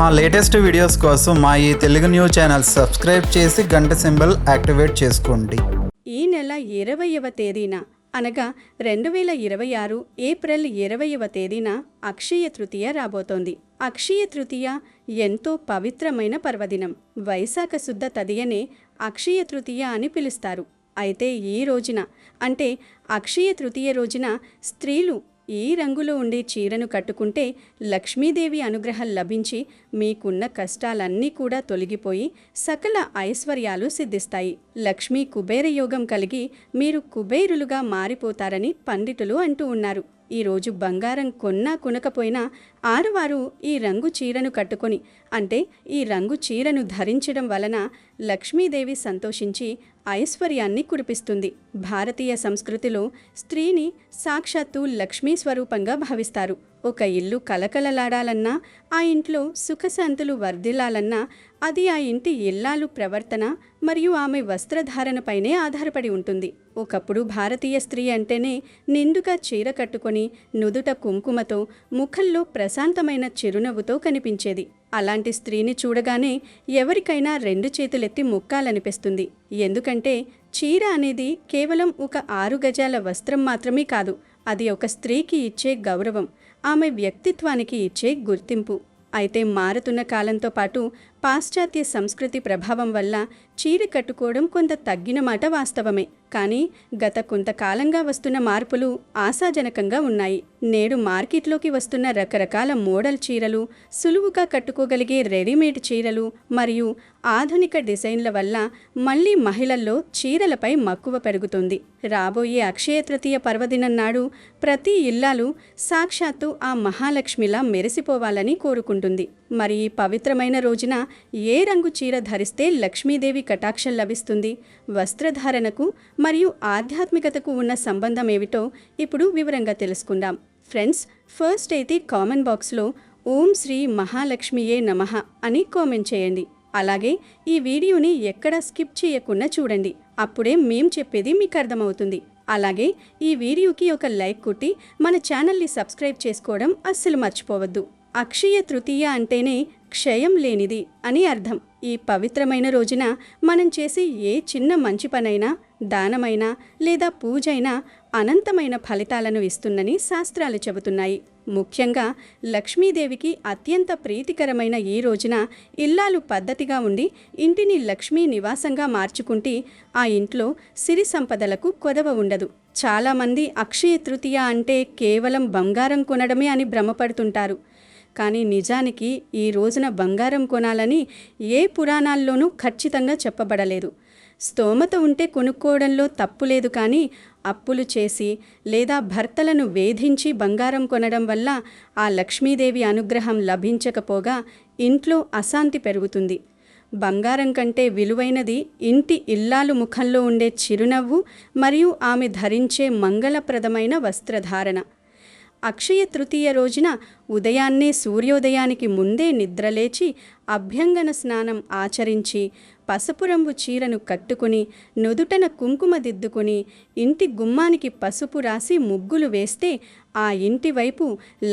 మా latest videos కోసం మా ఈ తెలుగు న్యూస్ ఛానల్ సబ్స్క్రైబ్ చేసి గంట సింబల్ యాక్టివేట్ చేసుకోండి. ఈ నెల 20వ తేదీన అనగా 2026 ఏప్రిల్ 20వ తేదీన అక్షయ తృతీయ రాబోతోంది. అక్షయ తృతీయ ఎంతో పవిత్రమైన పర్వదినం. వైశాఖ శుద్ధ తదియనే అక్షయ తృతీయ అని పిలుస్తారు. అయితే ఈ రోజున అంటే అక్షయ తృతీయ రోజున స్త్రీలు ఈ రంగులో ఉండే చీరను కట్టుకుంటే లక్ష్మీదేవి అనుగ్రహం లభించి మీకున్న కష్టాలన్నీ కూడా తొలగిపోయి సకల ఐశ్వర్యాలు సిద్ధిస్తాయి. లక్ష్మీ కుబేర యోగం కలిగి మీరు కుబేరులుగా మారిపోతారని పండితులు అంటూ ఉన్నారు. ఈరోజు బంగారం కొన్నా కొనకపోయినా ఆడవారు ఈ రంగు చీరను కట్టుకొని అంటే ఈ రంగు చీరను ధరించడం వలన లక్ష్మీదేవి సంతోషించి ఐశ్వర్యాన్ని కురిపిస్తుంది. భారతీయ సంస్కృతిలో స్త్రీని సాక్షాత్తు లక్ష్మీ స్వరూపంగా భావిస్తారు. ఒక ఇల్లు కలకలలాడాలన్నా, ఆ ఇంట్లో సుఖశాంతులు వర్ధిల్లాలన్నా అది ఆ ఇంటి ఇల్లాలు ప్రవర్తన మరియు ఆమె వస్త్రధారణపైనే ఆధారపడి ఉంటుంది. ఒకప్పుడు భారతీయ స్త్రీ అంటేనే నిండుగా చీర కట్టుకొని నుదుట కుంకుమతో ముఖంలో ప్రశాంతమైన చిరునవ్వుతో కనిపించేది. అలాంటి స్త్రీని చూడగానే ఎవరికైనా 2 చేతులెత్తి మొక్కాలనిపిస్తుంది. ఎందుకంటే చీర అనేది కేవలం ఒక 6 గజాల వస్త్రం మాత్రమే కాదు, అది ఒక స్త్రీకి ఇచ్చే గౌరవం, ఆమె వ్యక్తిత్వానికి ఇచ్చే గుర్తింపు. అయితే మారుతున్న కాలంతో పాటు పాశ్చాత్య సంస్కృతి ప్రభావం వల్ల చీర కట్టుకోవడం కొంత తగ్గిన మాట వాస్తవమే. కానీ గత కొంతకాలంగా వస్తున్న మార్పులు ఆశాజనకంగా ఉన్నాయి. నేడు మార్కెట్లోకి వస్తున్న రకరకాల మోడల్ చీరలు, సులువుగా కట్టుకోగలిగే రెడీమేడ్ చీరలు మరియు ఆధునిక డిజైన్ల వల్ల మళ్లీ మహిళల్లో చీరలపై మక్కువ పెరుగుతుంది. రాబోయే అక్షయ తృతీయ పర్వదినం నాడు ప్రతి ఇల్లాలు సాక్షాత్తు ఆ మహాలక్ష్మిలా మెరిసిపోవాలని కోరుకుంటుంది. మరి ఈ పవిత్రమైన రోజున ఏ రంగు చీర ధరిస్తే లక్ష్మీదేవి కటాక్షం లభిస్తుంది? వస్త్రధారణకు మరియు ఆధ్యాత్మికతకు ఉన్న సంబంధం ఏమిటో ఇప్పుడు వివరంగా తెలుసుకుందాం. ఫ్రెండ్స్, ఫస్ట్ అయితే కామెంట్ బాక్స్లో ఓం శ్రీ మహాలక్ష్మియే నమః అని కామెంట్ చేయండి. అలాగే ఈ వీడియోని ఎక్కడా స్కిప్ చేయకుండా చూడండి, అప్పుడే మేం చెప్పేది మీకు అర్థమవుతుంది. అలాగే ఈ వీడియోకి ఒక లైక్ కొట్టి మన ఛానల్ని సబ్స్క్రైబ్ చేసుకోవడం అస్సలు మర్చిపోవద్దు. అక్షయ తృతీయ అంటేనే క్షయం లేనిది అని అర్థం. ఈ పవిత్రమైన రోజున మనం చేసే ఏ చిన్న మంచి పనైనా, దానమైనా లేదా పూజైనా అనంతమైన ఫలితాలను ఇస్తుందని శాస్త్రాలు చెబుతున్నాయి. ముఖ్యంగా లక్ష్మీదేవికి అత్యంత ప్రీతికరమైన ఈ రోజున ఇల్లాలు పద్ధతిగా ఉండి ఇంటిని లక్ష్మీ నివాసంగా మార్చుకుంటే ఆ ఇంట్లో సిరి సంపదలకు కొదవ ఉండదు. చాలామంది అక్షయ తృతీయ అంటే కేవలం బంగారం కొనడమే అని భ్రమపడుతుంటారు. కానీ నిజానికి ఈ రోజున బంగారం కొనాలని ఏ పురాణాల్లోనూ ఖచ్చితంగా చెప్పబడలేదు. స్తోమత ఉంటే కొనుక్కోవడంలో తప్పు లేదు, కానీ అప్పులు చేసి లేదా భర్తలను వేధించి బంగారం కొనడం వల్ల ఆ లక్ష్మీదేవి అనుగ్రహం లభించకపోగా ఇంట్లో అశాంతి పెరుగుతుంది. బంగారం కంటే విలువైనది ఇంటి ఇల్లాలు ముఖంలో ఉండే చిరునవ్వు మరియు ఆమె ధరించే మంగళప్రదమైన వస్త్రధారణ. అక్షయ తృతీయ రోజున ఉదయాన్నే సూర్యోదయానికి ముందే నిద్రలేచి అభ్యంగన స్నానం ఆచరించి పసుపు రంగు చీరను కట్టుకుని నుదుటన కుంకుమ దిద్దుకుని ఇంటి గుమ్మానికి పసుపు రాసి ముగ్గులు వేస్తే ఆ ఇంటి వైపు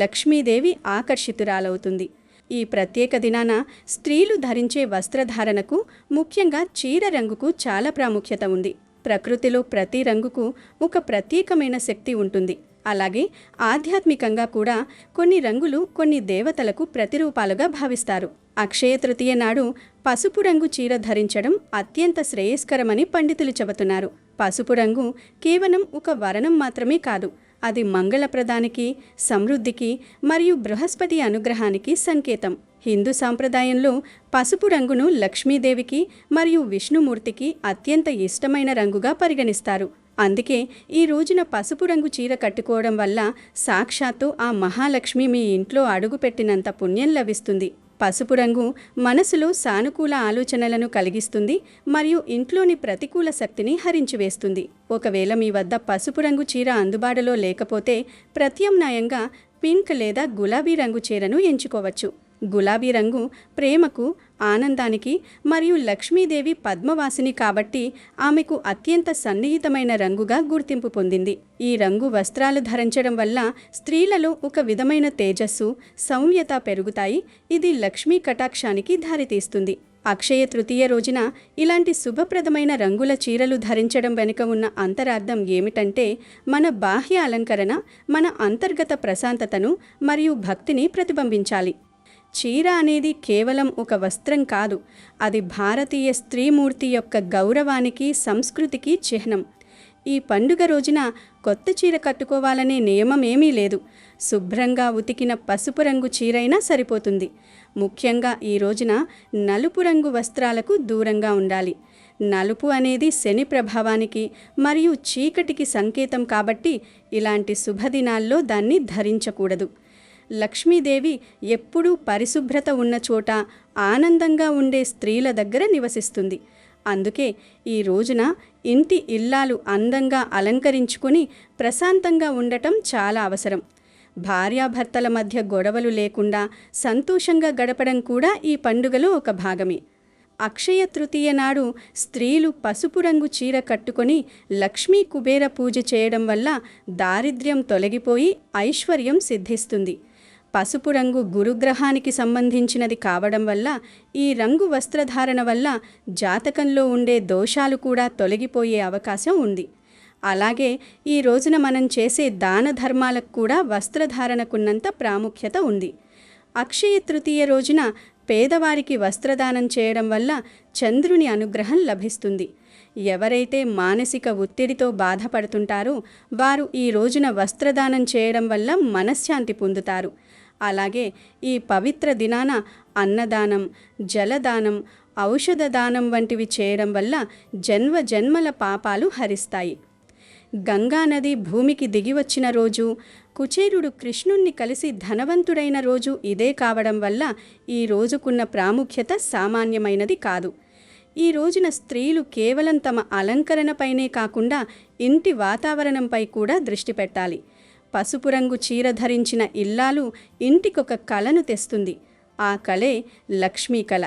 లక్ష్మీదేవి ఆకర్షితురాలవుతుంది. ఈ ప్రత్యేక దినాన స్త్రీలు ధరించే వస్త్రధారణకు, ముఖ్యంగా చీర రంగుకు చాలా ప్రాముఖ్యత ఉంది. ప్రకృతిలో ప్రతి రంగుకు ఒక ప్రత్యేకమైన శక్తి ఉంటుంది. అలాగే ఆధ్యాత్మికంగా కూడా కొన్ని రంగులు కొన్ని దేవతలకు ప్రతిరూపాలుగా భావిస్తారు. అక్షయ తృతీయ నాడు పసుపు రంగు చీర ధరించడం అత్యంత శ్రేయస్కరమని పండితులు చెబుతున్నారు. పసుపు రంగు కేవలం ఒక వర్ణం మాత్రమే కాదు, అది మంగళప్రదానికి, సమృద్ధికి మరియు బృహస్పతి అనుగ్రహానికి సంకేతం. హిందూ సాంప్రదాయంలో పసుపు రంగును లక్ష్మీదేవికి మరియు విష్ణుమూర్తికి అత్యంత ఇష్టమైన రంగుగా పరిగణిస్తారు. అందుకే ఈ రోజున పసుపు రంగు చీర కట్టుకోవడం వల్ల సాక్షాత్తు ఆ మహాలక్ష్మి మీ ఇంట్లో అడుగుపెట్టినంత పుణ్యం లభిస్తుంది. పసుపు రంగు మనసులో సానుకూల ఆలోచనలను కలిగిస్తుంది మరియు ఇంట్లోని ప్రతికూల శక్తిని హరించివేస్తుంది. ఒకవేళ మీ వద్ద పసుపు రంగు చీర అందుబాటులో లేకపోతే ప్రత్యామ్నాయంగా పింక్ లేదా గులాబీ రంగు చీరను ఎంచుకోవచ్చు. గులాబీ రంగు ప్రేమకు, ఆనందానికి మరియు లక్ష్మీదేవి పద్మవాసిని కాబట్టి ఆమెకు అత్యంత సన్నిహితమైన రంగుగా గుర్తింపు పొందింది. ఈ రంగు వస్త్రాలు ధరించడం వల్ల స్త్రీలలో ఒక విధమైన తేజస్సు, సౌమ్యత పెరుగుతాయి. ఇది లక్ష్మీ కటాక్షానికి దారితీస్తుంది. అక్షయ తృతీయ రోజున ఇలాంటి శుభప్రదమైన రంగుల చీరలు ధరించడం వెనుక ఉన్న అంతరార్థం ఏమిటంటే, మన బాహ్య అలంకరణ మన అంతర్గత ప్రశాంతతను మరియు భక్తిని ప్రతిబింబించాలి. చీర అనేది కేవలం ఒక వస్త్రం కాదు, అది భారతీయ స్త్రీమూర్తి యొక్క గౌరవానికి, సంస్కృతికి చిహ్నం. ఈ పండుగ రోజున కొత్త చీర కట్టుకోవాలనే నియమమేమీ లేదు. శుభ్రంగా ఉతికిన పసుపు రంగు చీరైనా సరిపోతుంది. ముఖ్యంగా ఈ రోజున నలుపు రంగు వస్త్రాలకు దూరంగా ఉండాలి. నలుపు అనేది శని ప్రభావానికి మరియు చీకటికి సంకేతం కాబట్టి ఇలాంటి శుభదినాల్లో దాన్ని ధరించకూడదు. లక్ష్మీదేవి ఎప్పుడూ పరిశుభ్రత ఉన్న చోట, ఆనందంగా ఉండే స్త్రీల దగ్గర నివసిస్తుంది. అందుకే ఈ రోజున ఇంటి ఇల్లాలు అందంగా అలంకరించుకొని ప్రశాంతంగా ఉండటం చాలా అవసరం. భార్యాభర్తల మధ్య గొడవలు లేకుండా సంతోషంగా గడపడం కూడా ఈ పండుగలో ఒక భాగమే. అక్షయ తృతీయ నాడు స్త్రీలు పసుపు రంగు చీర కట్టుకొని లక్ష్మీ కుబేర పూజ చేయడం వల్ల దారిద్ర్యం తొలగిపోయి ఐశ్వర్యం సిద్ధిస్తుంది. పసుపు రంగు గురుగ్రహానికి సంబంధించినది కావడం వల్ల ఈ రంగు వస్త్రధారణ వల్ల జాతకంలో ఉండే దోషాలు కూడా తొలగిపోయే అవకాశం ఉంది. అలాగే ఈ రోజున మనం చేసే దాన ధర్మాలకు కూడా వస్త్రధారణకున్నంత ప్రాముఖ్యత ఉంది. అక్షయ తృతీయ రోజున పేదవారికి వస్త్రదానం చేయడం వల్ల చంద్రుని అనుగ్రహం లభిస్తుంది. ఎవరైతే మానసిక ఒత్తిడితో బాధపడుతుంటారో వారు ఈ రోజున వస్త్రదానం చేయడం వల్ల మనశ్శాంతి పొందుతారు. అలాగే ఈ పవిత్ర దినాన అన్నదానం, జలదానం, ఔషధ దానం వంటివి చేయడం వల్ల జన్మల పాపాలు హరిస్తాయి. గంగానది భూమికి దిగివచ్చిన రోజు, కుచేరుడు కృష్ణుణ్ణి కలిసి ధనవంతుడైన రోజు ఇదే కావడం వల్ల ఈ రోజుకున్న ప్రాముఖ్యత సామాన్యమైనది కాదు. ఈ రోజున స్త్రీలు కేవలం తమ అలంకరణపైనే కాకుండా ఇంటి వాతావరణంపై కూడా దృష్టి పెట్టాలి. పసుపు రంగు చీర ధరించిన ఇల్లాలు ఇంటికొక కళను తెస్తుంది. ఆ కళే లక్ష్మీ కళ.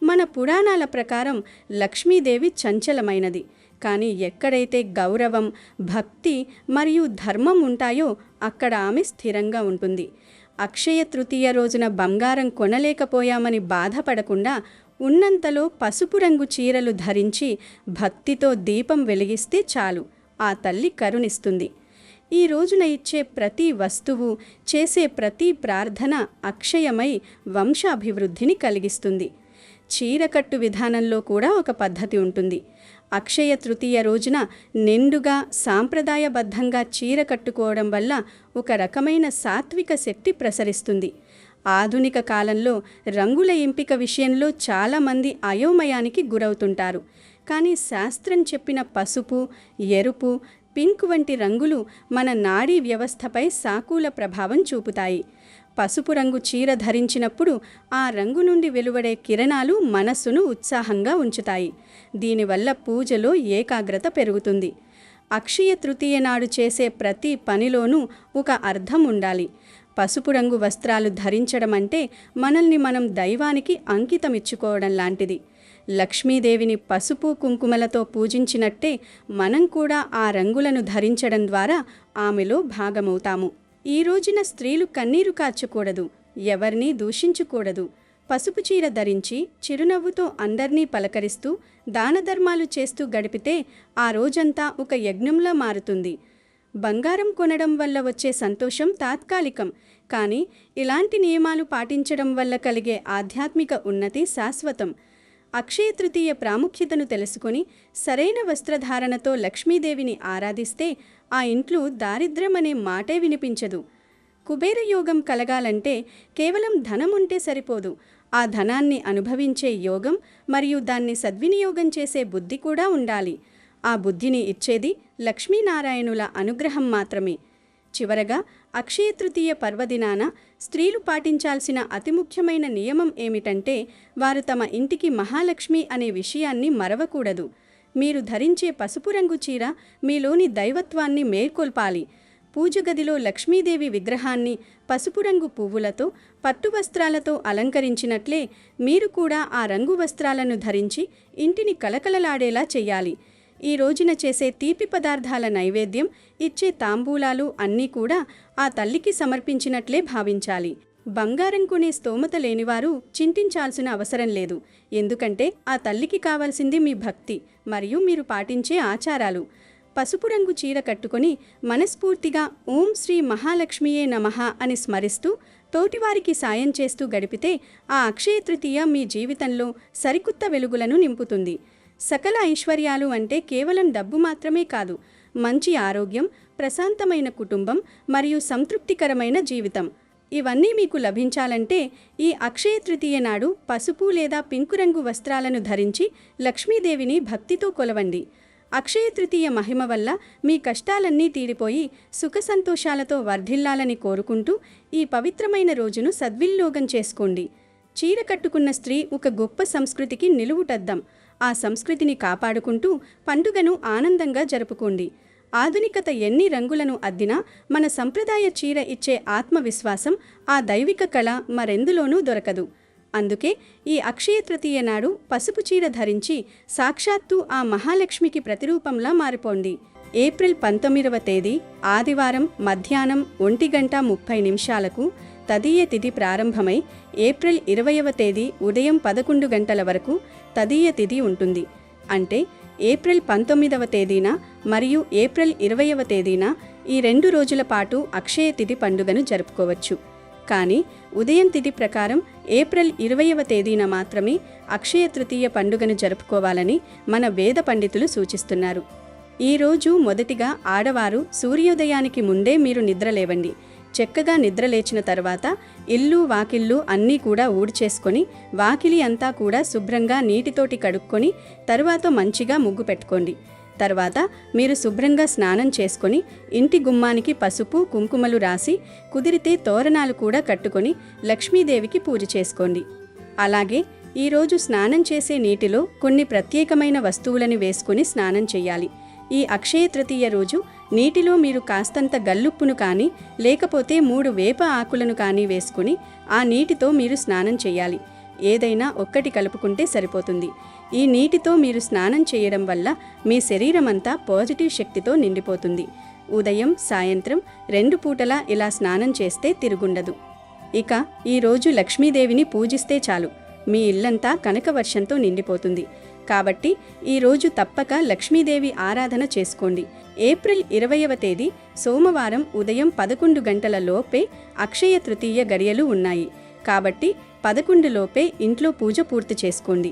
మన పురాణాల ప్రకారం లక్ష్మీదేవి చంచలమైనది. కానీ ఎక్కడైతే గౌరవం, భక్తి మరియు ధర్మం ఉంటాయో అక్కడ ఆమె స్థిరంగా ఉంటుంది. అక్షయ తృతీయ రోజున బంగారం కొనలేకపోయామని బాధపడకుండా ఉన్నంతలో పసుపు రంగు చీరలు ధరించి భక్తితో దీపం వెలిగిస్తే చాలు, ఆ తల్లి కరుణిస్తుంది. ఈ రోజున ఇచ్చే ప్రతి వస్తువు, చేసే ప్రతి ప్రార్థన అక్షయమై వంశాభివృద్ధిని కలిగిస్తుంది. చీరకట్టు విధానంలో కూడా ఒక పద్ధతి ఉంటుంది. అక్షయ తృతీయ రోజున నిండుగా సాంప్రదాయబద్ధంగా చీర కట్టుకోవడం వల్ల ఒక రకమైన సాత్విక శక్తి ప్రసరిస్తుంది. ఆధునిక కాలంలో రంగుల ఎంపిక విషయంలో చాలామంది అయోమయానికి గురవుతుంటారు. కానీ శాస్త్రం చెప్పిన పసుపు, ఎరుపు, పింక్ వంటి రంగులు మన నాడీ వ్యవస్థపై సానుకూల ప్రభావం చూపుతాయి. పసుపు రంగు చీర ధరించినప్పుడు ఆ రంగు నుండి వెలువడే కిరణాలు మనస్సును ఉత్సాహంగా ఉంచుతాయి. దీనివల్ల పూజలో ఏకాగ్రత పెరుగుతుంది. అక్షయ తృతీయ నాడు చేసే ప్రతి పనిలోనూ ఒక అర్థం ఉండాలి. పసుపు రంగు వస్త్రాలు ధరించడం అంటే మనల్ని మనం దైవానికి అంకితమిచ్చుకోవడం లాంటిది. లక్ష్మీదేవిని పసుపు కుంకుమలతో పూజించినట్టే మనం కూడా ఆ రంగులను ధరించడం ద్వారా ఆమెలో భాగమవుతాము. ఈ రోజున స్త్రీలు కన్నీరు కార్చకూడదు, ఎవరినీ దూషించకూడదు. పసుపు చీర ధరించి చిరునవ్వుతో అందర్నీ పలకరిస్తూ దానధర్మాలు చేస్తూ గడిపితే ఆ రోజంతా ఒక యజ్ఞంలా మారుతుంది. బంగారం కొనడం వల్ల వచ్చే సంతోషం తాత్కాలికం, కానీ ఇలాంటి నియమాలు పాటించడం వల్ల కలిగే ఆధ్యాత్మిక ఉన్నతి శాశ్వతం. అక్షయ తృతీయ ప్రాముఖ్యతను తెలుసుకొని సరైన వస్త్రధారణతో లక్ష్మీదేవిని ఆరాధిస్తే ఆ ఇంట్లో దారిద్ర్యం అనే మాటే వినిపించదు. కుబేర యోగం కలగాలంటే కేవలం ధనం ఉంటే సరిపోదు. ఆ ధనాన్ని అనుభవించే యోగం మరియు దాన్ని సద్వినియోగం చేసే బుద్ధి కూడా ఉండాలి. ఆ బుద్ధిని ఇచ్చేది లక్ష్మీనారాయణుల అనుగ్రహం మాత్రమే. చివరగా అక్షయ తృతీయ పర్వదినాన స్త్రీలు పాటించాల్సిన అతి ముఖ్యమైన నియమం ఏమిటంటే వారు తమ ఇంటికి మహాలక్ష్మి అనే విషయాన్ని మరవకూడదు. మీరు ధరించే పసుపు రంగు చీర మీలోని దైవత్వాన్ని మేల్కొల్పాలి. పూజ గదిలో లక్ష్మీదేవి విగ్రహాన్ని పసుపు రంగు పువ్వులతో పట్టు వస్త్రాలతో అలంకరించినట్లే మీరు కూడా ఆ రంగు వస్త్రాలను ధరించి ఇంటిని కలకలలాడేలా చెయ్యాలి. ఈ రోజున చేసే తీపి పదార్థాల నైవేద్యం, ఇచ్చే తాంబూలాలు అన్నీ కూడా ఆ తల్లికి సమర్పించినట్లే భావించాలి. బంగారం కొనే స్తోమత లేనివారు చింతించాల్సిన అవసరం లేదు. ఎందుకంటే ఆ తల్లికి కావాల్సింది మీ భక్తి మరియు మీరు పాటించే ఆచారాలు. పసుపు రంగు చీర కట్టుకొని మనస్ఫూర్తిగా ఓం శ్రీ మహాలక్ష్మియే నమః అని స్మరిస్తూ తోటివారికి సాయం చేస్తూ గడిపితే ఆ అక్షయ తృతీయ మీ జీవితంలో సరికొత్త వెలుగులను నింపుతుంది. సకల ఐశ్వర్యాలు అంటే కేవలం డబ్బు మాత్రమే కాదు, మంచి ఆరోగ్యం, ప్రశాంతమైన కుటుంబం మరియు సంతృప్తికరమైన జీవితం. ఇవన్నీ మీకు లభించాలంటే ఈ అక్షయ తృతీయ నాడు పసుపు లేదా పింకు రంగు వస్త్రాలను ధరించి లక్ష్మీదేవిని భక్తితో కొలవండి. అక్షయ తృతీయ మహిమ వల్ల మీ కష్టాలన్నీ తీరిపోయి సుఖ సంతోషాలతో వర్ధిల్లాలని కోరుకుంటూ ఈ పవిత్రమైన రోజును సద్వినియోగం చేసుకోండి. చీర కట్టుకున్న స్త్రీ ఒక గొప్ప సంస్కృతికి నిలువుటద్దం. ఆ సంస్కృతిని కాపాడుకుంటూ పండుగను ఆనందంగా జరుపుకోండి. ఆధునికత ఎన్ని రంగులను అద్దినా మన సంప్రదాయ చీర ఇచ్చే ఆత్మవిశ్వాసం, ఆ దైవిక కళ మరెందులోనూ దొరకదు. అందుకే ఈ అక్షయ తృతీయ నాడు పసుపు చీర ధరించి సాక్షాత్తు ఆ మహాలక్ష్మికి ప్రతిరూపంలా మారిపోండి. ఏప్రిల్ 19వ తేదీ ఆదివారం మధ్యాహ్నం 1:30 తదీయ తిథి ప్రారంభమై ఏప్రిల్ 20వ తేదీ ఉదయం 11 గంటల వరకు తదీయ తిథి ఉంటుంది. అంటే ఏప్రిల్ 19వ తేదీన మరియు ఏప్రిల్ 20వ తేదీన ఈ 2 రోజుల పాటు అక్షయ తిథి పండుగను జరుపుకోవచ్చు. కానీ ఉదయం తిథి ప్రకారం ఏప్రిల్ 20వ తేదీన మాత్రమే అక్షయ తృతీయ పండుగను జరుపుకోవాలని మన వేద పండితులు సూచిస్తున్నారు. ఈరోజు మొదటిగా ఆడవారు సూర్యోదయానికి ముందే మీరు నిద్రలేవండి. చక్కగా నిద్రలేచిన తర్వాత ఇల్లు వాకిళ్ళు అన్నీ కూడా ఊడ్చేసుకొని వాకిలి అంతా కూడా శుభ్రంగా నీటితోటి కడుక్కొని తరువాత మంచిగా ముగ్గు పెట్టుకోండి. తర్వాత మీరు శుభ్రంగా స్నానం చేసుకొని ఇంటి గుమ్మానికి పసుపు కుంకుమలు రాసి కుదిరితే తోరణాలు కూడా కట్టుకొని లక్ష్మీదేవికి పూజ చేసుకోండి. అలాగే ఈరోజు స్నానం చేసే నీటిలో కొన్ని ప్రత్యేకమైన వస్తువులను వేసుకుని స్నానం చేయాలి. ఈ అక్షయ తృతీయ రోజు నీటిలో మీరు కాస్తంత గల్లుప్పును కానీ లేకపోతే 3 వేప ఆకులను కానీ వేసుకుని ఆ నీటితో మీరు స్నానం చేయాలి. ఏదైనా ఒక్కటి కలుపుకుంటే సరిపోతుంది. ఈ నీటితో మీరు స్నానం చేయడం వల్ల మీ శరీరమంతా పాజిటివ్ శక్తితో నిండిపోతుంది. ఉదయం సాయంత్రం 2 పూటలా ఇలా స్నానం చేస్తే తిరుగుండదు. ఇక ఈరోజు లక్ష్మీదేవిని పూజిస్తే చాలు, మీ ఇల్లంతా కనకవర్షంతో నిండిపోతుంది. కాబట్టి ఈరోజు తప్పక లక్ష్మీదేవి ఆరాధన చేసుకోండి. ఏప్రిల్ 20వ తేదీ సోమవారం ఉదయం 11 గంటల లోపే అక్షయ తృతీయ గడియలు ఉన్నాయి. కాబట్టి 11 లోపే ఇంట్లో పూజ పూర్తి చేసుకోండి.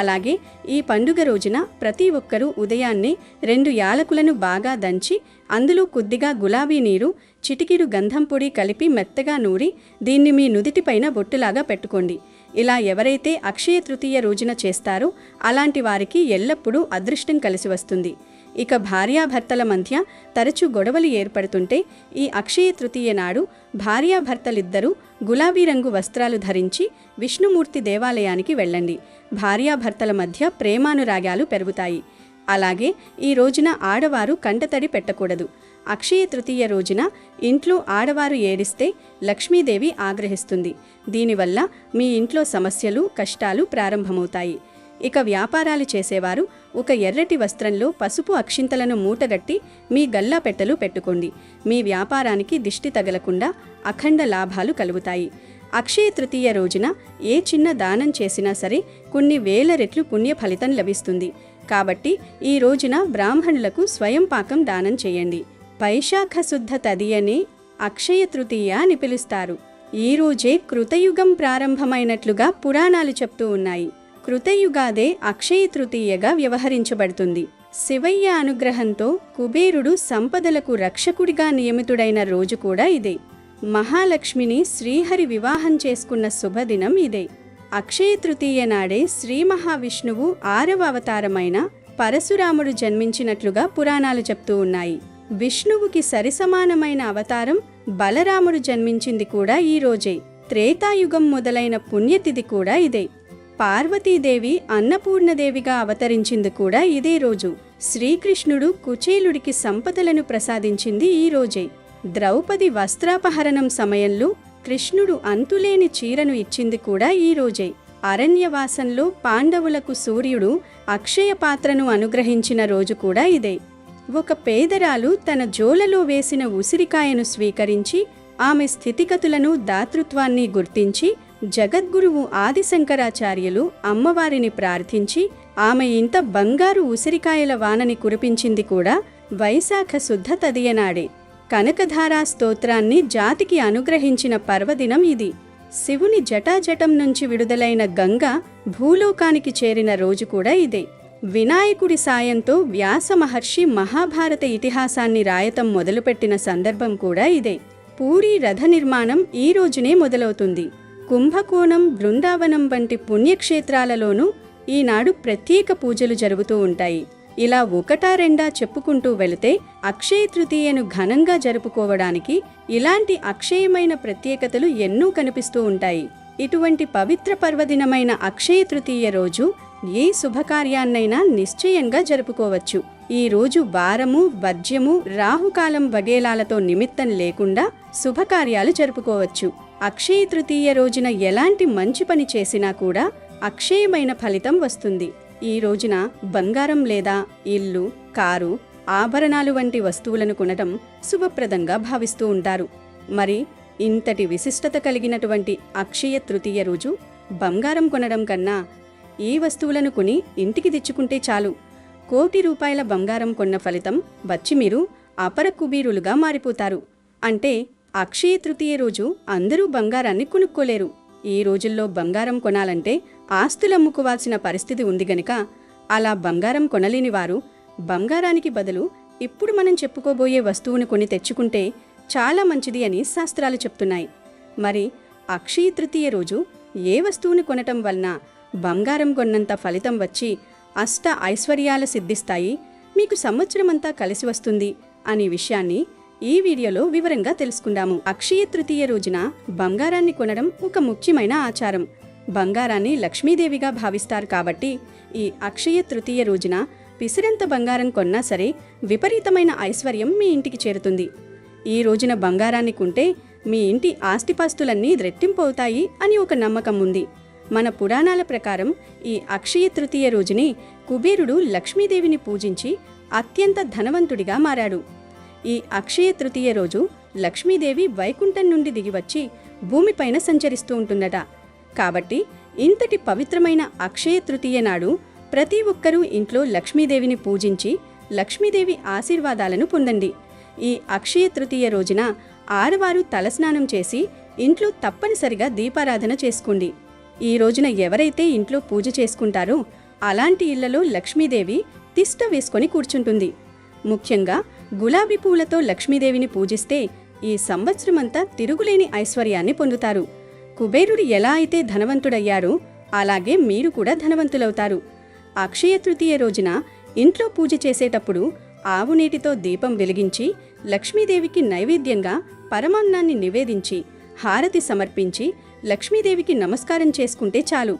అలాగే ఈ పండుగ రోజున ప్రతి ఒక్కరూ ఉదయాన్నే 2 యాలకులను బాగా దంచి అందులో కొద్దిగా గులాబీ నీరు, చిటికెడు గంధం పొడి కలిపి మెత్తగా నూరి దీన్ని మీ నుదిటిపైన బొట్టులాగా పెట్టుకోండి. ఇలా ఎవరైతే అక్షయ తృతీయ రోజున చేస్తారో అలాంటి వారికి ఎల్లప్పుడూ అదృష్టం కలిసి వస్తుంది. ఇక భార్యాభర్తల మధ్య తరచూ గొడవలు ఏర్పడుతుంటే ఈ అక్షయ తృతీయ నాడు భార్యాభర్తలిద్దరూ గులాబీ రంగు వస్త్రాలు ధరించి విష్ణుమూర్తి దేవాలయానికి వెళ్ళండి. భార్యాభర్తల మధ్య ప్రేమానురాగాలు పెరుగుతాయి. అలాగే ఈ రోజున ఆడవారు కంటతడి పెట్టకూడదు. అక్షయ తృతీయ రోజున ఇంట్లో ఆడవారు ఏడిస్తే లక్ష్మీదేవి ఆగ్రహిస్తుంది. దీనివల్ల మీ ఇంట్లో సమస్యలు, కష్టాలు ప్రారంభమవుతాయి. ఇక వ్యాపారాలు చేసేవారు ఒక ఎర్రటి వస్త్రంలో పసుపు అక్షింతలను మూటగట్టి మీ గల్లా పెట్టెలు పెట్టుకోండి. మీ వ్యాపారానికి దిష్టి తగలకుండా అఖండ లాభాలు కలుగుతాయి. అక్షయ తృతీయ రోజున ఏ చిన్న దానం చేసినా సరే కొన్ని వేల రెట్లు పుణ్య ఫలితం లభిస్తుంది. కాబట్టి ఈ రోజున బ్రాహ్మణులకు స్వయం పాకం దానం చేయండి. వైశాఖ శుద్ధ తదియని అక్షయ తృతీయ అని పిలుస్తారు. ఈ రోజే కృతయుగం ప్రారంభమైనట్లుగా పురాణాలు చెప్తూ ఉన్నాయి. కృతయుగాదే అక్షయ తృతీయగా వ్యవహరించబడుతుంది. శివయ్య అనుగ్రహంతో కుబేరుడు సంపదలకు రక్షకుడిగా నియమితుడైన రోజు కూడా ఇదే. మహాలక్ష్మిని శ్రీహరి వివాహం చేసుకున్న శుభదినం ఇదే. అక్షయ తృతీయ నాడే శ్రీ మహావిష్ణువు 6వ అవతారమైన పరశురాముడు జన్మించినట్లుగా పురాణాలు చెప్తూ ఉన్నాయి. విష్ణువుకి సరిసమానమైన అవతారం బలరాముడు జన్మించింది కూడా ఈ రోజే. త్రేతాయుగం మొదలైన పుణ్యతిథి కూడా ఇదే. పార్వతీదేవి అన్నపూర్ణదేవిగా అవతరించింది కూడా ఇదే రోజు. శ్రీకృష్ణుడు కుచేలుడికి సంపదలను ప్రసాదించింది ఈ రోజే. ద్రౌపది వస్త్రాపహరణం సమయంలో కృష్ణుడు అంతులేని చీరను ఇచ్చింది కూడా ఈ రోజే. అరణ్యవాసంలో పాండవులకు సూర్యుడు అక్షయ పాత్రను అనుగ్రహించిన రోజు కూడా ఇదే. ఒక పేదరాలు తన జోలలో వేసిన ఉసిరికాయను స్వీకరించి ఆమె స్థితిగతులను దాతృత్వాన్ని గుర్తించి జగద్గురువు ఆదిశంకరాచార్యులు అమ్మవారిని ప్రార్థించి ఆమె ఇంత బంగారు ఉసిరికాయల వానని కురిపించింది కూడా వైశాఖ శుద్ధ తదియనాడే. కనకధారా స్తోత్రాన్ని జాతికి అనుగ్రహించిన పర్వదినం ఇది. శివుని జటాజటం నుంచి విడుదలైన గంగ భూలోకానికి చేరిన రోజు కూడా ఇదే. వినాయకుడి సాయంతో వ్యాస మహర్షి మహాభారత ఇతిహాసాన్ని రాయటం మొదలుపెట్టిన సందర్భం కూడా ఇదే. పూరీ రథ నిర్మాణం ఈ రోజునే మొదలవుతుంది. కుంభకోణం, బృందావనం వంటి పుణ్యక్షేత్రాలలోనూ ఈనాడు ప్రత్యేక పూజలు జరుగుతూ ఉంటాయి. ఇలా ఒకటా రెండా చెప్పుకుంటూ వెళితే అక్షయ తృతీయను ఘనంగా జరుపుకోవడానికి ఇలాంటి అక్షయమైన ప్రత్యేకతలు ఎన్నో కనిపిస్తూ ఉంటాయి. ఇటువంటి పవిత్ర పర్వదినమైన అక్షయ తృతీయ రోజు ఏ శుభకార్యాన్నైనా నిశ్చయంగా జరుపుకోవచ్చు. ఈ రోజు వారము, వర్జ్యము, రాహుకాలం వగేలాలతో నిమిత్తం లేకుండా శుభకార్యాలు జరుపుకోవచ్చు. అక్షయ తృతీయ రోజున ఎలాంటి మంచి పని చేసినా కూడా అక్షయమైన ఫలితం వస్తుంది. ఈ రోజున బంగారం లేదా ఇల్లు, కారు, ఆభరణాలు వంటి వస్తువులను కొనడం శుభప్రదంగా భావిస్తూ ఉంటారు. మరి ఇంతటి విశిష్టత కలిగినటువంటి అక్షయ తృతీయ రోజు బంగారం కొనడం కన్నా ఈ వస్తువులను కొని ఇంటికి తెచ్చుకుంటే చాలు. ₹1,00,00,000 బంగారం కొన్న ఫలితం వచ్చి మీరు అపర కుబీరులుగా మారిపోతారు. అంటే అక్షయ తృతీయ రోజు అందరూ బంగారాన్ని కొనుక్కోలేరు. ఈ రోజుల్లో బంగారం కొనాలంటే ఆస్తులమ్ముకోవాల్సిన పరిస్థితి ఉంది గనుక అలా బంగారం కొనలేని వారు బంగారానికి బదులు ఇప్పుడు మనం చెప్పుకోబోయే వస్తువును కొని తెచ్చుకుంటే చాలా మంచిది అని శాస్త్రాలు చెప్తున్నాయి. మరి అక్షయ తృతీయ రోజు ఏ వస్తువును కొనటం వలన బంగారం కొన్నంత ఫలితం వచ్చి అష్ట ఐశ్వర్యాలు సిద్ధిస్తాయి, మీకు సంవత్సరమంతా కలిసి వస్తుంది అనే విషయాన్ని ఈ వీడియోలో వివరంగా తెలుసుకుందాము. అక్షయ తృతీయ రోజున బంగారాన్ని కొనడం ఒక ముఖ్యమైన ఆచారం. బంగారాన్ని లక్ష్మీదేవిగా భావిస్తారు కాబట్టి ఈ అక్షయ తృతీయ రోజున పిసిరంత బంగారం కొన్నా సరే విపరీతమైన ఐశ్వర్యం మీ ఇంటికి చేరుతుంది. ఈ రోజున బంగారాన్ని కొంటే మీ ఇంటి ఆస్తిపాస్తులన్నీ రెట్టింపు అవుతాయి అని ఒక నమ్మకం ఉంది. మన పురాణాల ప్రకారం ఈ అక్షయ తృతీయ రోజుని కుబేరుడు లక్ష్మీదేవిని పూజించి అత్యంత ధనవంతుడిగా మారాడు. ఈ అక్షయ తృతీయ రోజు లక్ష్మీదేవి వైకుంఠం నుండి దిగివచ్చి భూమిపైన సంచరిస్తూ ఉంటుందట. కాబట్టి ఇంతటి పవిత్రమైన అక్షయ తృతీయ నాడు ప్రతి ఒక్కరూ ఇంట్లో లక్ష్మీదేవిని పూజించి లక్ష్మీదేవి ఆశీర్వాదాలను పొందండి. ఈ అక్షయ తృతీయ రోజున ఆడవారు తలస్నానం చేసి ఇంట్లో తప్పనిసరిగా దీపారాధన చేసుకోండి. ఈ రోజున ఎవరైతే ఇంట్లో పూజ చేసుకుంటారో అలాంటి ఇళ్లలో లక్ష్మీదేవి తిష్ట వేసుకొని కూర్చుంటుంది. ముఖ్యంగా గులాబీ పూలతో లక్ష్మీదేవిని పూజిస్తే ఈ సంవత్సరమంతా తిరుగులేని ఐశ్వర్యాన్ని పొందుతారు. కుబేరుడు ఎలా అయితే ధనవంతుడయ్యారో అలాగే మీరు కూడా ధనవంతులవుతారు. అక్షయ తృతీయ రోజున ఇంట్లో పూజ చేసేటప్పుడు ఆవు నీటితో దీపం వెలిగించి లక్ష్మీదేవికి నైవేద్యంగా పరమాన్నాన్ని నివేదించి హారతి సమర్పించి లక్ష్మీదేవికి నమస్కారం చేసుకుంటే చాలు,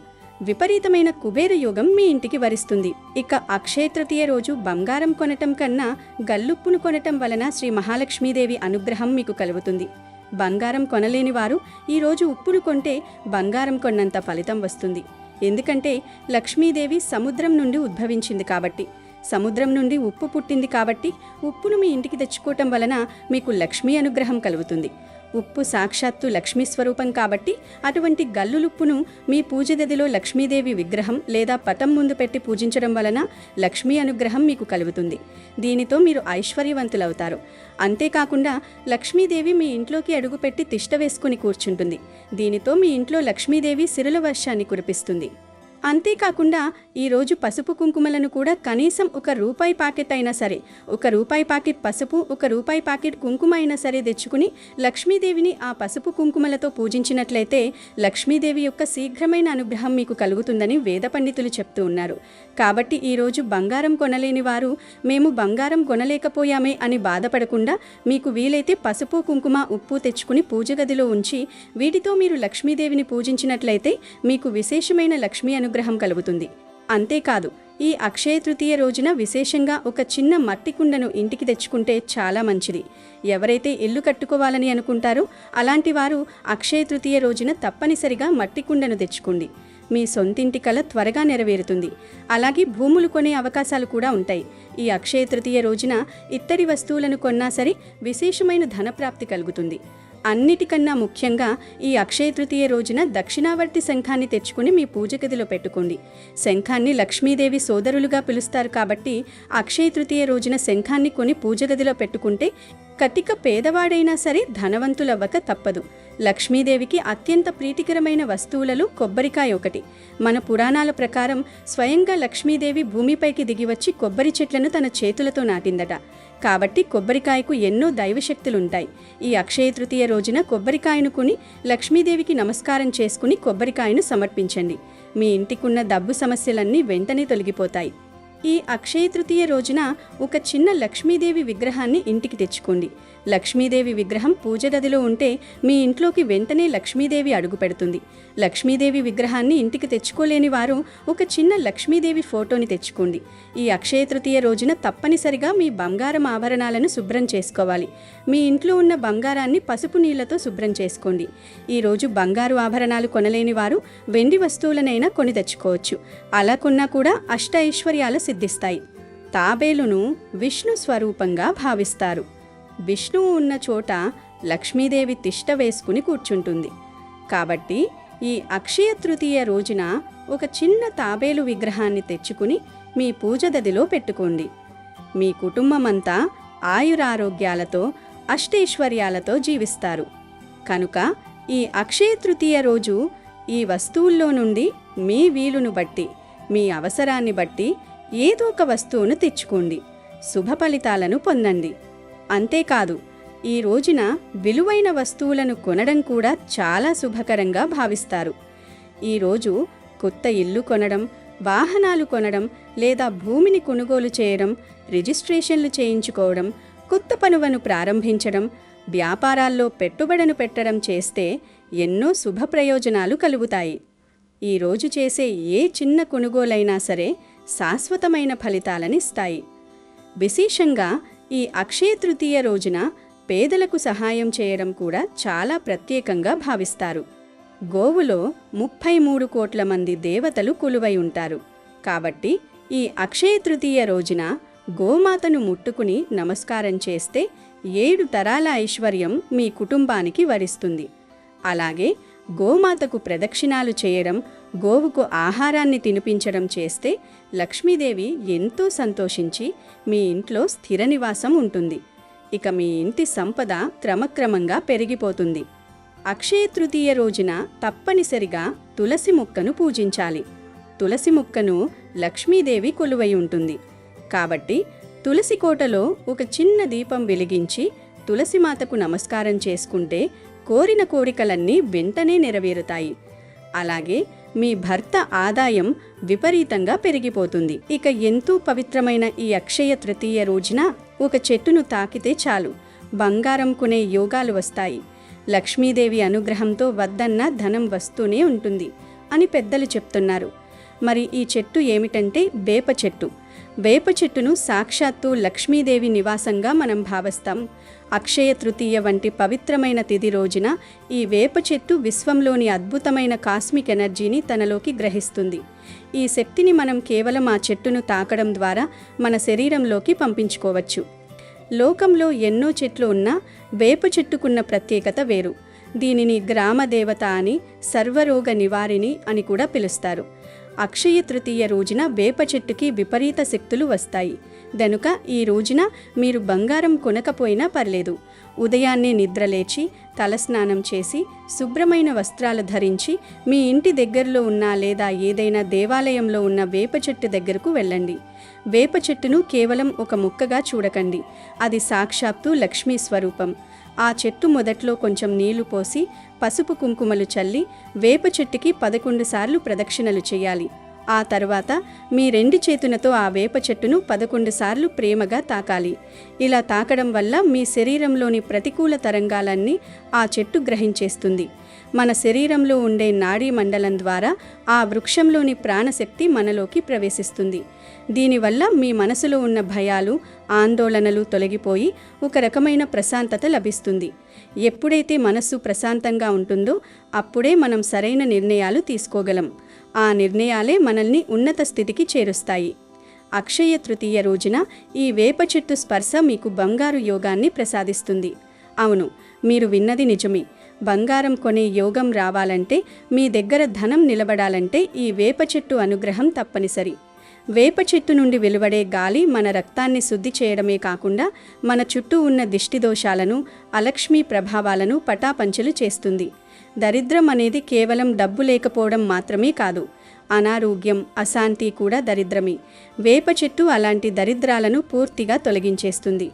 విపరీతమైన కుబేర యోగం మీ ఇంటికి వరిస్తుంది. ఇక అక్షయ తృతీయ రోజు బంగారం కొనటం కన్నా గల్లుప్పును కొనటం వలన శ్రీ మహాలక్ష్మీదేవి అనుగ్రహం మీకు కలుగుతుంది. బంగారం కొనలేని వారు ఈరోజు ఉప్పును కొంటే బంగారం కొన్నంత ఫలితం వస్తుంది. ఎందుకంటే లక్ష్మీదేవి సముద్రం నుండి ఉద్భవించింది కాబట్టి, సముద్రం నుండి ఉప్పు పుట్టింది కాబట్టి ఉప్పును మీ ఇంటికి తెచ్చుకోవటం వలన మీకు లక్ష్మీ అనుగ్రహం కలుగుతుంది. ఉప్పు సాక్షాత్తు లక్ష్మీ స్వరూపం కాబట్టి అటువంటి గల్లులుప్పును మీ పూజ గదిలో లక్ష్మీదేవి విగ్రహం లేదా పటం ముందు పెట్టి పూజించడం వలన లక్ష్మీ అనుగ్రహం మీకు కలుగుతుంది. దీనితో మీరు ఐశ్వర్యవంతులవుతారు. అంతేకాకుండా లక్ష్మీదేవి మీ ఇంట్లోకి అడుగుపెట్టి తిష్ట వేసుకుని కూర్చుంటుంది. దీనితో మీ ఇంట్లో లక్ష్మీదేవి సిరుల వర్షాన్ని కురిపిస్తుంది. అంతేకాకుండా ఈరోజు పసుపు కుంకుమలను కూడా కనీసం ₹1 ప్యాకెట్ అయినా సరే, ₹1 ప్యాకెట్ పసుపు, ₹1 ప్యాకెట్ కుంకుమ అయినా సరే తెచ్చుకుని లక్ష్మీదేవిని ఆ పసుపు కుంకుమలతో పూజించినట్లయితే లక్ష్మీదేవి యొక్క శీఘ్రమైన అనుగ్రహం మీకు కలుగుతుందని వేద పండితులు చెప్తూ ఉన్నారు. కాబట్టి ఈరోజు బంగారం కొనలేని వారు మేము బంగారం కొనలేకపోయామే అని బాధపడకుండా మీకు వీలైతే పసుపు, కుంకుమ, ఉప్పు తెచ్చుకుని పూజ గదిలో ఉంచి వీటితో మీరు లక్ష్మీదేవిని పూజించినట్లయితే మీకు విశేషమైన లక్ష్మీ అనుగ్రహం కలుగుతుంది. అంతేకాదు ఈ అక్షయ తృతీయ రోజున విశేషంగా ఒక చిన్న మట్టి కుండను ఇంటికి తెచ్చుకుంటే చాలా మంచిది. ఎవరైతే ఇల్లు కట్టుకోవాలని అనుకుంటారో అలాంటి వారు అక్షయ తృతీయ రోజున తప్పనిసరిగా మట్టి కుండను తెచ్చుకోండి. మీ సొంతింటి కల త్వరగా నెరవేరుతుంది. అలాగే భూములు కొనే అవకాశాలు కూడా ఉంటాయి. ఈ అక్షయ తృతీయ రోజున ఇత్తడి వస్తువులను కొన్నా సరే విశేషమైన ధనప్రాప్తి కలుగుతుంది. అన్నిటికన్నా ముఖ్యంగా ఈ అక్షయ తృతీయ రోజున దక్షిణావర్తి శంఖాన్ని తెచ్చుకుని మీ పూజ గదిలో పెట్టుకోండి. శంఖాన్ని లక్ష్మీదేవి సోదరులుగా పిలుస్తారు కాబట్టి అక్షయ తృతీయ రోజున శంఖాన్ని కొని పూజ గదిలో పెట్టుకుంటే కటిక పేదవాడైనా సరే ధనవంతులవ్వక తప్పదు. లక్ష్మీదేవికి అత్యంత ప్రీతికరమైన వస్తువులలో కొబ్బరికాయ ఒకటి. మన పురాణాల ప్రకారం స్వయంగా లక్ష్మీదేవి భూమిపైకి దిగివచ్చి కొబ్బరి చెట్లను తన చేతులతో నాటిందట. కాబట్టి కొబ్బరికాయకు ఎన్నో దైవశక్తులుంటాయి. ఈ అక్షయ తృతీయ రోజున కొబ్బరికాయను కొని లక్ష్మీదేవికి నమస్కారం చేసుకుని కొబ్బరికాయను సమర్పించండి. మీ ఇంటికున్న డబ్బు సమస్యలన్నీ వెంటనే తొలగిపోతాయి. ఈ అక్షయ తృతీయ రోజున ఒక చిన్న లక్ష్మీదేవి విగ్రహాన్ని ఇంటికి తెచ్చుకోండి. లక్ష్మీదేవి విగ్రహం పూజ గదిలో ఉంటే మీ ఇంట్లోకి వెంటనే లక్ష్మీదేవి అడుగు పెడుతుంది. లక్ష్మీదేవి విగ్రహాన్ని ఇంటికి తెచ్చుకోలేని వారు ఒక చిన్న లక్ష్మీదేవి ఫోటోని తెచ్చుకోండి. ఈ అక్షయ తృతీయ రోజున తప్పనిసరిగా మీ బంగారం ఆభరణాలను శుభ్రం చేసుకోవాలి. మీ ఇంట్లో ఉన్న బంగారాన్ని పసుపు నీళ్లతో శుభ్రం చేసుకోండి. ఈరోజు బంగారు ఆభరణాలు కొనలేని వారు వెండి వస్తువులనైనా కొని తెచ్చుకోవచ్చు. అలా కొన్నా కూడా అష్ట ఐశ్వర్యాలు సిద్ధిస్తాయి. తాబేలును విష్ణు స్వరూపంగా భావిస్తారు. విష్ణువు ఉన్న చోట లక్ష్మీదేవి తిష్ట వేసుకుని కూర్చుంటుంది. కాబట్టి ఈ అక్షయ తృతీయ రోజున ఒక చిన్న తాబేలు విగ్రహాన్ని తెచ్చుకుని మీ పూజ గదిలో పెట్టుకోండి. మీ కుటుంబమంతా ఆయురారోగ్యాలతో అష్టైశ్వర్యాలతో జీవిస్తారు. కనుక ఈ అక్షయ తృతీయ రోజు ఈ వస్తువుల్లో నుండి మీ వీలును బట్టి, మీ అవసరాన్ని బట్టి ఏదో ఒక వస్తువును తెచ్చుకోండి. శుభ ఫలితాలను పొందండి. అంతేకాదు ఈ రోజున విలువైన వస్తువులను కొనడం కూడా చాలా శుభకరంగా భావిస్తారు. ఈరోజు కొత్త ఇల్లు కొనడం, వాహనాలు కొనడం లేదా భూమిని కొనుగోలు చేయడం, రిజిస్ట్రేషన్లు చేయించుకోవడం, కొత్త పనులను ప్రారంభించడం, వ్యాపారాల్లో పెట్టుబడులు పెట్టడం చేస్తే ఎన్నో శుభ ప్రయోజనాలు కలుగుతాయి. ఈరోజు చేసే ఏ చిన్న కొనుగోలైనా సరే శాశ్వతమైన ఫలితాలనిస్తాయి. విశేషంగా ఈ అక్షయ తృతీయ రోజున పేదలకు సహాయం చేయడం కూడా చాలా ప్రత్యేకంగా భావిస్తారు. గోవులో 33 కోట్ల మంది దేవతలు కొలువై ఉంటారు. కాబట్టి ఈ అక్షయ తృతీయ రోజున గోమాతను ముట్టుకుని నమస్కారం చేస్తే 7 తరాల ఐశ్వర్యం మీ కుటుంబానికి వరిస్తుంది. అలాగే గోమాతకు ప్రదక్షిణాలు చేయడం, గోవుకు ఆహారాన్ని తినిపించడం చేస్తే లక్ష్మీదేవి ఎంతో సంతోషించి మీ ఇంట్లో స్థిర నివాసం ఉంటుంది. ఇక మీ ఇంటి సంపద క్రమక్రమంగా పెరిగిపోతుంది. అక్షయ తృతీయ రోజున తప్పనిసరిగా తులసి మొక్కను పూజించాలి. తులసి మొక్కను లక్ష్మీదేవి కొలువై ఉంటుంది. కాబట్టి తులసి కోటలో ఒక చిన్న దీపం వెలిగించి తులసిమాతకు నమస్కారం చేసుకుంటే కోరిన కోరికలన్నీ వెంటనే నెరవేరుతాయి. అలాగే మీ భర్త ఆదాయం విపరీతంగా పెరిగిపోతుంది. ఇక ఎంతో పవిత్రమైన ఈ అక్షయ తృతీయ రోజున ఒక చెట్టును తాకితే చాలు బంగారం కొనే యోగాలు వస్తాయి. లక్ష్మీదేవి అనుగ్రహంతో వద్దన్న ధనం వస్తూనే ఉంటుంది అని పెద్దలు చెప్తున్నారు. మరి ఈ చెట్టు ఏమిటంటే వేప చెట్టు. వేప చెట్టును సాక్షాత్తు లక్ష్మీదేవి నివాసంగా మనం భావిస్తాం. అక్షయ తృతీయ వంటి పవిత్రమైన తిథి రోజున ఈ వేప చెట్టు విశ్వంలోని అద్భుతమైన కాస్మిక్ ఎనర్జీని తనలోకి గ్రహిస్తుంది. ఈ శక్తిని మనం కేవలం ఆ చెట్టును తాకడం ద్వారా మన శరీరంలోకి పంపించుకోవచ్చు. లోకంలో ఎన్నో చెట్లు ఉన్నా వేప చెట్టుకున్న ప్రత్యేకత వేరు. దీనిని గ్రామ దేవత అని, సర్వరోగ నివారిణి అని కూడా పిలుస్తారు. అక్షయ తృతీయ రోజున వేప చెట్టుకి విపరీత శక్తులు వస్తాయి. గనుక ఈ రోజున మీరు బంగారం కొనకపోయినా పర్లేదు. ఉదయాన్నే నిద్రలేచి తలస్నానం చేసి శుభ్రమైన వస్త్రాలు ధరించి మీ ఇంటి దగ్గరలో ఉన్న లేదా ఏదైనా దేవాలయంలో ఉన్న వేప చెట్టు దగ్గరకు వెళ్ళండి. వేప చెట్టును కేవలం ఒక ముక్కగా చూడకండి. అది సాక్షాత్తు లక్ష్మీ స్వరూపం. ఆ చెట్టు మొదట్లో కొంచెం నీళ్లు పోసి పసుపు కుంకుమలు చల్లి వేప చెట్టుకి 11 సార్లు ప్రదక్షిణలు చేయాలి. ఆ తర్వాత మీ 2 చేతులతో ఆ వేప చెట్టును 11 సార్లు ప్రేమగా తాకాలి. ఇలా తాకడం వల్ల మీ శరీరంలోని ప్రతికూల తరంగాలన్నీ ఆ చెట్టు గ్రహించేస్తుంది. మన శరీరంలో ఉండే నాడీ మండలం ద్వారా ఆ వృక్షంలోని ప్రాణశక్తి మనలోకి ప్రవేశిస్తుంది. దీనివల్ల మీ మనసులో ఉన్న భయాలు, ఆందోళనలు తొలగిపోయి ఒక రకమైన ప్రశాంతత లభిస్తుంది. ఎప్పుడైతే మనస్సు ప్రశాంతంగా ఉంటుందో అప్పుడే మనం సరైన నిర్ణయాలు తీసుకోగలం. ఆ నిర్ణయాలే మనల్ని ఉన్నత స్థితికి చేరుస్తాయి. అక్షయ తృతీయ రోజున ఈ వేప చెట్టు స్పర్శ మీకు బంగారు యోగాన్ని ప్రసాదిస్తుంది. అవును, మీరు విన్నది నిజమే. బంగారం కొనే యోగం రావాలంటే, మీ దగ్గర ధనం నిలబడాలంటే ఈ వేప చెట్టు అనుగ్రహం తప్పనిసరి. వేప చెట్టు నుండి వెలువడే గాలి మన రక్తాన్ని శుద్ధి చేయడమే కాకుండా మన చుట్టూ ఉన్న దిష్టి దోషాలను, అలక్ష్మీ ప్రభావాలను పటాపంచలు చేస్తుంది. దరిద్రం అనేది కేవలం డబ్బు లేకపోవడం మాత్రమే కాదు, అనారోగ్యం, అశాంతి కూడా దరిద్రమే. వేప చెట్టు అలాంటి దరిద్రాలను పూర్తిగా తొలగించేస్తుంది.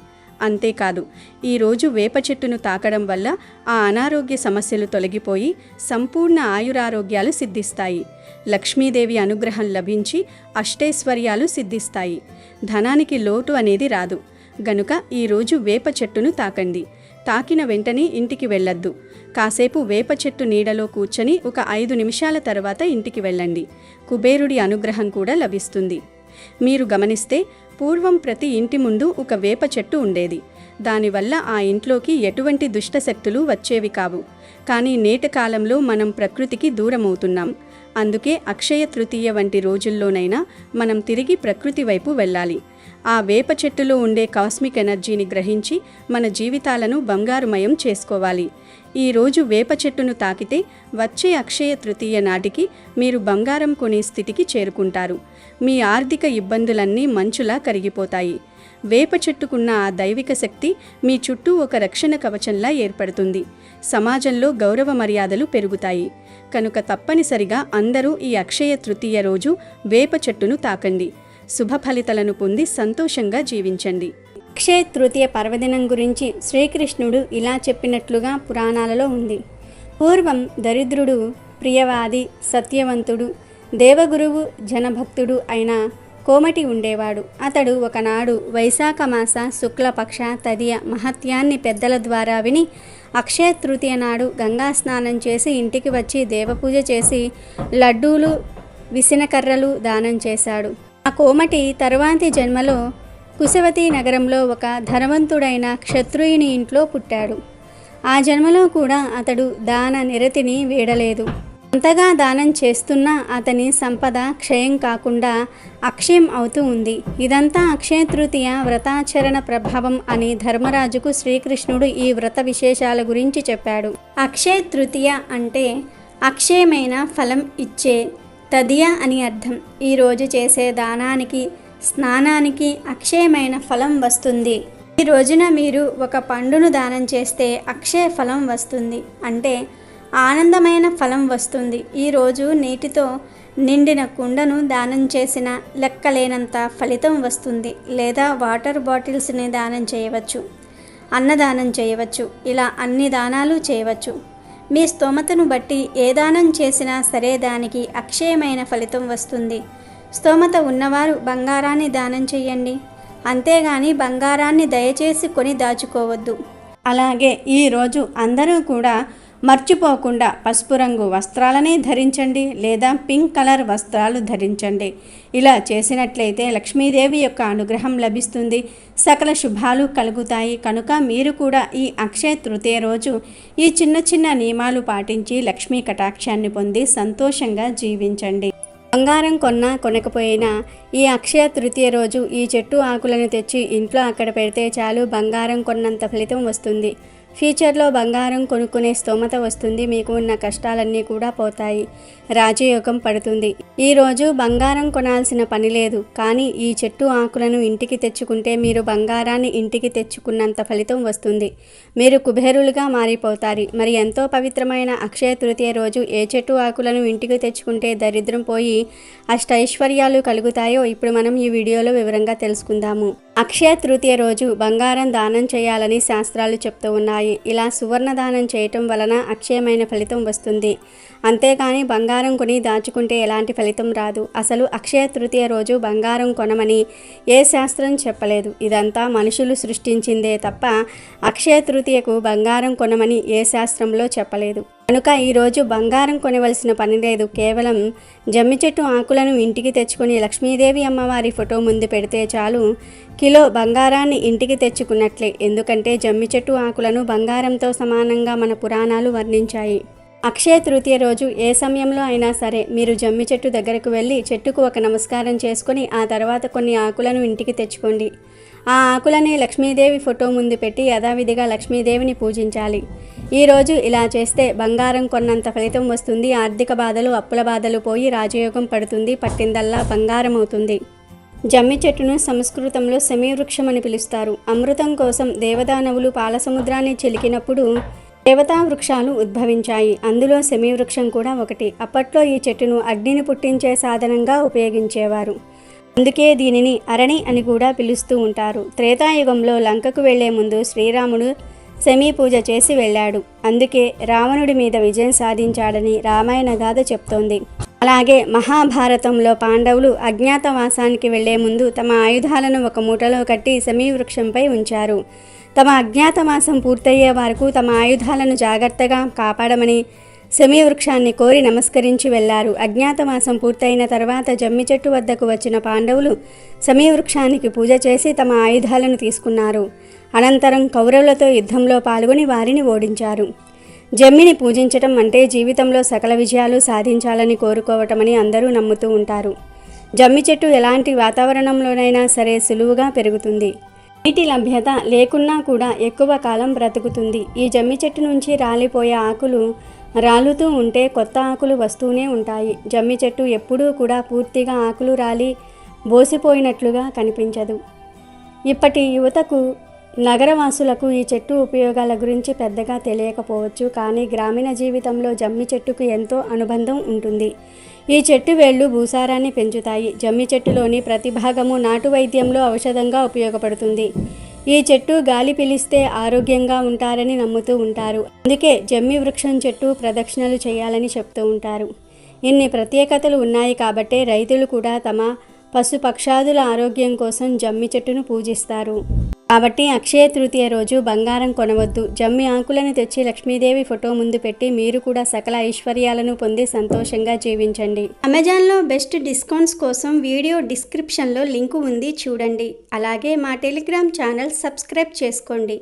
అంతేకాదు, ఈరోజు వేప చెట్టును తాకడం వల్ల ఆ అనారోగ్య సమస్యలు తొలగిపోయి సంపూర్ణ ఆయురారోగ్యాలు సిద్ధిస్తాయి. లక్ష్మీదేవి అనుగ్రహం లభించి అష్టైశ్వర్యాలు సిద్ధిస్తాయి. ధనానికి లోటు అనేది రాదు. గనుక ఈరోజు వేప చెట్టును తాకండి. తాకిన వెంటనే ఇంటికి వెళ్ళొద్దు. కాసేపు వేప చెట్టు నీడలో కూర్చొని ఒక 5 నిమిషాల తర్వాత ఇంటికి వెళ్ళండి. కుబేరుడి అనుగ్రహం కూడా లభిస్తుంది. మీరు గమనిస్తే పూర్వం ప్రతి ఇంటి ముందు ఒక వేప చెట్టు ఉండేది. దానివల్ల ఆ ఇంట్లోకి ఎటువంటి దుష్టశక్తులు వచ్చేవి కావు. కానీ నేటి కాలంలో మనం ప్రకృతికి దూరమవుతున్నాం. అందుకే అక్షయ తృతీయ వంటి రోజుల్లోనైనా మనం తిరిగి ప్రకృతి వైపు వెళ్ళాలి. ఆ వేప చెట్టులో ఉండే కాస్మిక్ ఎనర్జీని గ్రహించి మన జీవితాలను బంగారుమయం చేసుకోవాలి. ఈరోజు వేప చెట్టును తాకితే వచ్చే అక్షయ తృతీయ నాటికి మీరు బంగారం కొనే స్థితికి చేరుకుంటారు. మీ ఆర్థిక ఇబ్బందులన్నీ మంచులా కరిగిపోతాయి. వేప చెట్టుకున్న ఆ దైవిక శక్తి మీ చుట్టూ ఒక రక్షణ కవచంలా ఏర్పడుతుంది. సమాజంలో గౌరవ మర్యాదలు పెరుగుతాయి. కనుక తప్పనిసరిగా అందరూ ఈ అక్షయ తృతీయ రోజు వేప చెట్టును తాకండి. శుభ ఫలితాలను పొంది సంతోషంగా జీవించండి. అక్షయ తృతీయ పర్వదినం గురించి శ్రీకృష్ణుడు ఇలా చెప్పినట్లుగా పురాణాలలో ఉంది. పూర్వం దరిద్రుడు, ప్రియవాది, సత్యవంతుడు, దేవగురువు, జనభక్తుడు అయిన కోమటి ఉండేవాడు. అతడు ఒకనాడు వైశాఖ మాస శుక్లపక్ష తదియ మహత్యాన్ని పెద్దల ద్వారా విని అక్షయ తృతీయ నాడు గంగా స్నానం చేసి ఇంటికి వచ్చి దేవపూజ చేసి లడ్డూలు, విసనకర్రలు దానం చేశాడు. ఆ కోమటి తరువాతి జన్మలో కుశవతి నగరంలో ఒక ధనవంతుడైన క్షత్రియుని ఇంట్లో పుట్టాడు. ఆ జన్మలో కూడా అతడు దాన నిరతిని వీడలేదు. అంతగా దానం చేస్తున్నా అతని సంపద క్షయం కాకుండా అక్షయం అవుతూ ఉంది. ఇదంతా అక్షయ తృతీయ వ్రతాచరణ ప్రభావం అని ధర్మరాజుకు శ్రీకృష్ణుడు ఈ వ్రత విశేషాల గురించి చెప్పాడు. అక్షయ తృతీయ అంటే అక్షయమైన ఫలం ఇచ్చే తదియ అని అర్థం. ఈరోజు చేసే దానానికి, స్నానానికి అక్షయమైన ఫలం వస్తుంది. ఈ రోజున మీరు ఒక పండును దానం చేస్తే అక్షయ ఫలం వస్తుంది, అంటే ఆనందమైన ఫలం వస్తుంది. ఈరోజు నీటితో నిండిన కుండను దానం చేసిన లెక్కలేనంత ఫలితం వస్తుంది. లేదా వాటర్ బాటిల్స్ని దానం చేయవచ్చు, అన్నదానం చేయవచ్చు. ఇలా అన్ని దానాలు చేయవచ్చు. మీ స్తోమతను బట్టి ఏ దానం చేసినా సరే దానికి అక్షయమైన ఫలితం వస్తుంది. స్తోమత ఉన్నవారు బంగారాన్ని దానం చేయండి. అంతేగాని బంగారాన్ని దయచేసి కొని దాచుకోవద్దు. అలాగే ఈరోజు అందరూ కూడా మర్చిపోకుండా పసుపు రంగు వస్త్రాలనే ధరించండి, లేదా పింక్ కలర్ వస్త్రాలు ధరించండి. ఇలా చేసినట్లయితే లక్ష్మీదేవి యొక్క అనుగ్రహం లభిస్తుంది, సకల శుభాలు కలుగుతాయి. కనుక మీరు కూడా ఈ అక్షయ తృతీయ రోజు ఈ చిన్న చిన్న నియమాలు పాటించి లక్ష్మీ కటాక్షాన్ని పొంది సంతోషంగా జీవించండి. బంగారం కొన్నా కొనకపోయినా ఈ అక్షయ తృతీయ రోజు ఈ చెట్టు ఆకులను తెచ్చి ఇంట్లో అక్కడ పెడితే చాలు, బంగారం కొన్నంత ఫలితం వస్తుంది. ఫ్యూచర్లో బంగారం కొనుక్కునే స్తోమత వస్తుంది. మీకు ఉన్న కష్టాలన్నీ కూడా పోతాయి. రాజయోగం పడుతుంది. ఈరోజు బంగారం కొనాల్సిన పని లేదు. కానీ ఈ చెట్టు ఆకులను ఇంటికి తెచ్చుకుంటే మీరు బంగారాన్ని ఇంటికి తెచ్చుకున్నంత ఫలితం వస్తుంది. మీరు కుబేరులుగా మారిపోతారు. మరి ఎంతో పవిత్రమైన అక్షయ తృతీయ రోజు ఏ చెట్టు ఆకులను ఇంటికి తెచ్చుకుంటే దరిద్రం పోయి అష్టైశ్వర్యాలు కలుగుతాయో ఇప్పుడు మనం ఈ వీడియోలో వివరంగా తెలుసుకుందాము. అక్షయ తృతీయ రోజు బంగారం దానం చేయాలని శాస్త్రాలు చెప్తూ ఉన్నాయి. ఇలా సువర్ణ దానం చేయటం వలన అక్షయమైన ఫలితం వస్తుంది. అంతేకాని బంగారం కొని దాచుకుంటే ఎలాంటి ఫలితం రాదు. అసలు అక్షయ తృతీయ రోజు బంగారం కొనమని ఏ శాస్త్రం చెప్పలేదు. ఇదంతా మనుషులు సృష్టించిందే తప్ప అక్షయ తృతీయకు బంగారం కొనమని ఏ శాస్త్రంలో చెప్పలేదు. కనుక ఈరోజు బంగారం కొనవలసిన పని లేదు. కేవలం జమ్మి చెట్టు ఆకులను ఇంటికి తెచ్చుకొని లక్ష్మీదేవి అమ్మవారి ఫోటో ముందు పెడితే చాలు, కిలో బంగారాన్ని ఇంటికి తెచ్చుకున్నట్లే. ఎందుకంటే జమ్మి చెట్టు ఆకులను బంగారంతో సమానంగా మన పురాణాలు వర్ణించాయి. అక్షయ తృతీయ రోజు ఏ సమయంలో అయినా సరే మీరు జమ్మి చెట్టు దగ్గరకు వెళ్ళి చెట్టుకు ఒక నమస్కారం చేసుకొని ఆ తర్వాత కొన్ని ఆకులను ఇంటికి తెచ్చుకోండి. ఆ ఆకులని లక్ష్మీదేవి ఫోటో ముందు పెట్టి యథావిధిగా లక్ష్మీదేవిని పూజించాలి. ఈరోజు ఇలా చేస్తే బంగారం కొన్నంత ఫలితం వస్తుంది. ఆర్థిక బాధలు, అప్పుల బాధలు పోయి రాజయోగం పడుతుంది. పట్టిందల్లా బంగారం అవుతుంది. జమ్మి చెట్టును సంస్కృతంలో శమీవృక్షం అని పిలుస్తారు. అమృతం కోసం దేవదానవులు పాల సముద్రాన్ని చిలికినప్పుడు దేవతా వృక్షాలు ఉద్భవించాయి. అందులో శమీవృక్షం కూడా ఒకటి. అప్పట్లో ఈ చెట్టును అగ్నిని పుట్టించే సాధనంగా ఉపయోగించేవారు. అందుకే దీనిని అరణి అని కూడా పిలుస్తూ ఉంటారు. త్రేతాయుగంలో లంకకు వెళ్లే ముందు శ్రీరాముడు శమీ పూజ చేసి వెళ్ళాడు. అందుకే రావణుడి మీద విజయం సాధించాడని రామాయణ గాథ చెప్తోంది. అలాగే మహాభారతంలో పాండవులు అజ్ఞాతవాసానికి వెళ్లే ముందు తమ ఆయుధాలను ఒక మూటలో కట్టి శమీవృక్షంపై ఉంచారు. తమ అజ్ఞాతవాసం పూర్తయ్యే వరకు తమ ఆయుధాలను జాగ్రత్తగా కాపాడమని శమీవృక్షాన్ని కోరి నమస్కరించి వెళ్లారు. అజ్ఞాతవాసం పూర్తయిన తర్వాత జమ్మి చెట్టు వద్దకు వచ్చిన పాండవులు శమీవృక్షానికి పూజ చేసి తమ ఆయుధాలను తీసుకున్నారు. అనంతరం కౌరవులతో యుద్ధంలో పాల్గొని వారిని ఓడించారు. జమ్మిని పూజించటం అంటే జీవితంలో సకల విజయాలు సాధించాలని కోరుకోవటమని అందరూ నమ్ముతూ ఉంటారు. జమ్మి చెట్టు ఎలాంటి వాతావరణంలోనైనా సరే సులువుగా పెరుగుతుంది. నీటి లభ్యత లేకున్నా కూడా ఎక్కువ కాలం బ్రతుకుతుంది. ఈ జమ్మి చెట్టు నుంచి రాలిపోయే ఆకులు రాలుతూ ఉంటే కొత్త ఆకులు వస్తూనే ఉంటాయి. జమ్మి చెట్టు ఎప్పుడూ కూడా పూర్తిగా ఆకులు రాలి బోసిపోయినట్లుగా కనిపించదు. ఇప్పటి యువతకు, నగరవాసులకు ఈ చెట్టు ఉపయోగాల గురించి పెద్దగా తెలియకపోవచ్చు. కానీ గ్రామీణ జీవితంలో జమ్మి చెట్టుకు ఎంతో అనుబంధం ఉంటుంది. ఈ చెట్టు వేళ్ళు భూసారాన్ని పెంచుతాయి. జమ్మి చెట్టులోని ప్రతి భాగము నాటు వైద్యంలో ఔషధంగా ఉపయోగపడుతుంది. ఈ చెట్టు గాలి పీలిస్తే ఆరోగ్యంగా ఉంటారని నమ్ముతూ ఉంటారు. అందుకే జమ్మి వృక్షం చెట్టు ప్రదక్షిణలు చేయాలని చెప్తూ ఉంటారు. ఇన్ని ప్రత్యేకతలు ఉన్నాయి కాబట్టే రైతులు కూడా తమ పశుపక్షాదుల ఆరోగ్యం కోసం జమ్మి చెట్టును పూజిస్తారు. కాబట్టి అక్షయ తృతీయ రోజు బంగారం కొనవద్దు. జమ్మి ఆకులను తెచ్చి లక్ష్మీదేవి ఫోటో ముందు పెట్టి మీరు కూడా సకల ఐశ్వర్యాలను పొంది సంతోషంగా జీవించండి. అమెజాన్లో బెస్ట్ డిస్కౌంట్స్ కోసం వీడియో డిస్క్రిప్షన్లో లింకు ఉంది, చూడండి. అలాగే మా టెలిగ్రామ్ ఛానల్ సబ్స్క్రైబ్ చేసుకోండి.